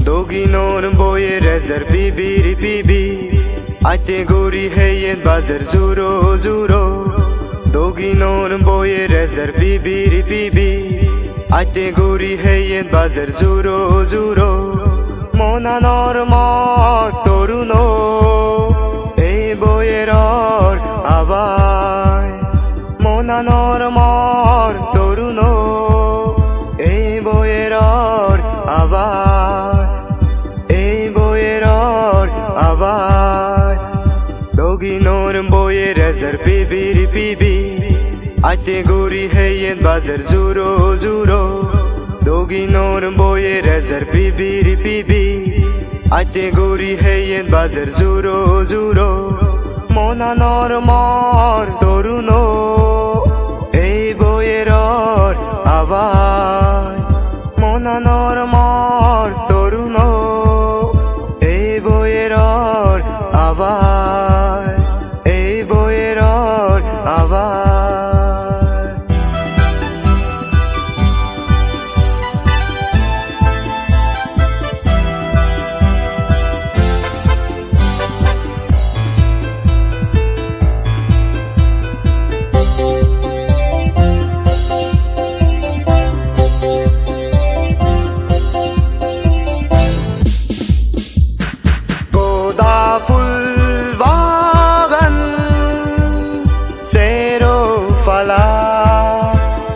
Doginor boye rezer bibiri bibi Ate gori heyet bazer zuro zuro Doginor boye rezer bibiri bibi Ate gori heyet bazer zuro zuro Mona normal toruno Ei boyeror avay Mona normal toruno Ei boyeror avay Doginor boye rezer bibiri bibi Ate gori heyet bazer zuro zuro Doginor boye rezer bibiri bibi Ate gori heyet bazer zuro zuro Mona normal toruno Ei boyeror avay Mona normal toruno Ei boyeror avay Ei boyeror avay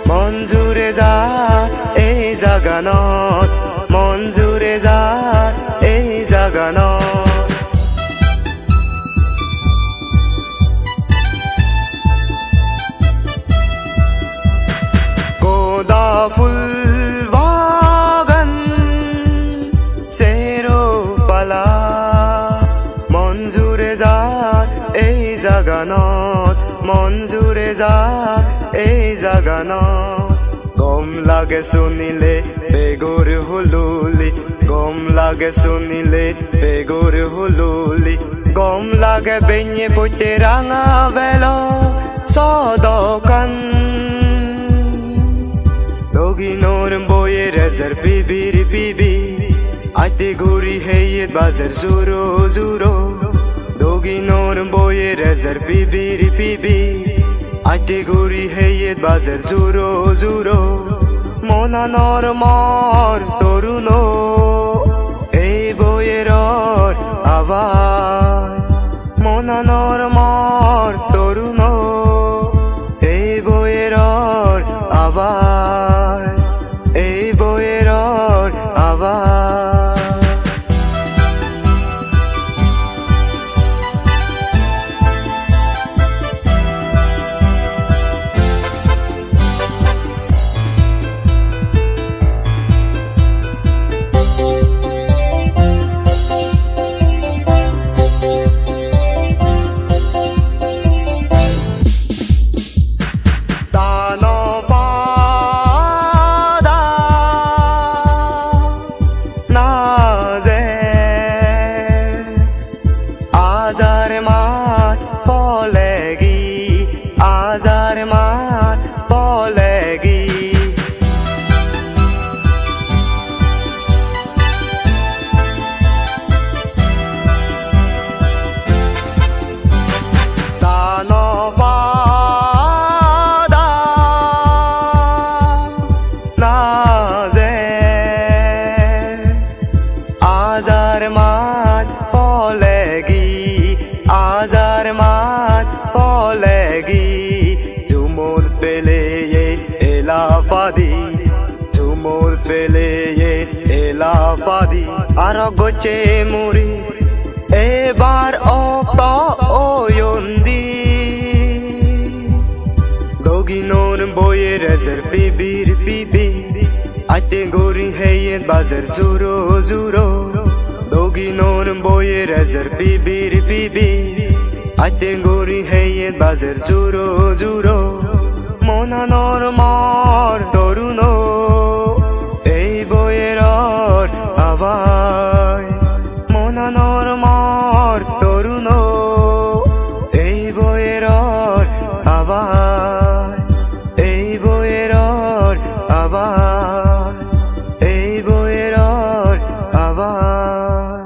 মঞ্জুরে যা এই জাগানত মঞ্জুরে যা এই জাগানত গোদা ফুল বাগান সেরো পালা মঞ্জুরে যা এই জাগানত মঞ্জুরে যা এই জাগানত গম লাগে শুনিলে বেগুর হুলুলি গম লাগে শুনিলে বেগুর হুলুলি গম লাগে বেñe পইতে রাঙা below সদকান Doginor boye rezer bibiri bibi Ate gori heyet bazer zuro zuro Doginor boye rezer bibiri bibi Ate gori heyet bazer zuro zuro Mona normal toruno Ei boyeror avay Mona normal toruno Ei boyeror avay Ei boyeror avay Tumor fele ye elafadi aragoche muri ebar okta oyondi Doginor boye rezer bibir bibi Ate gori heyet bazer zuro zuro Doginor boye rezer bibir bibi Ate gori heyet bazer zuro zuro Mona normal toruno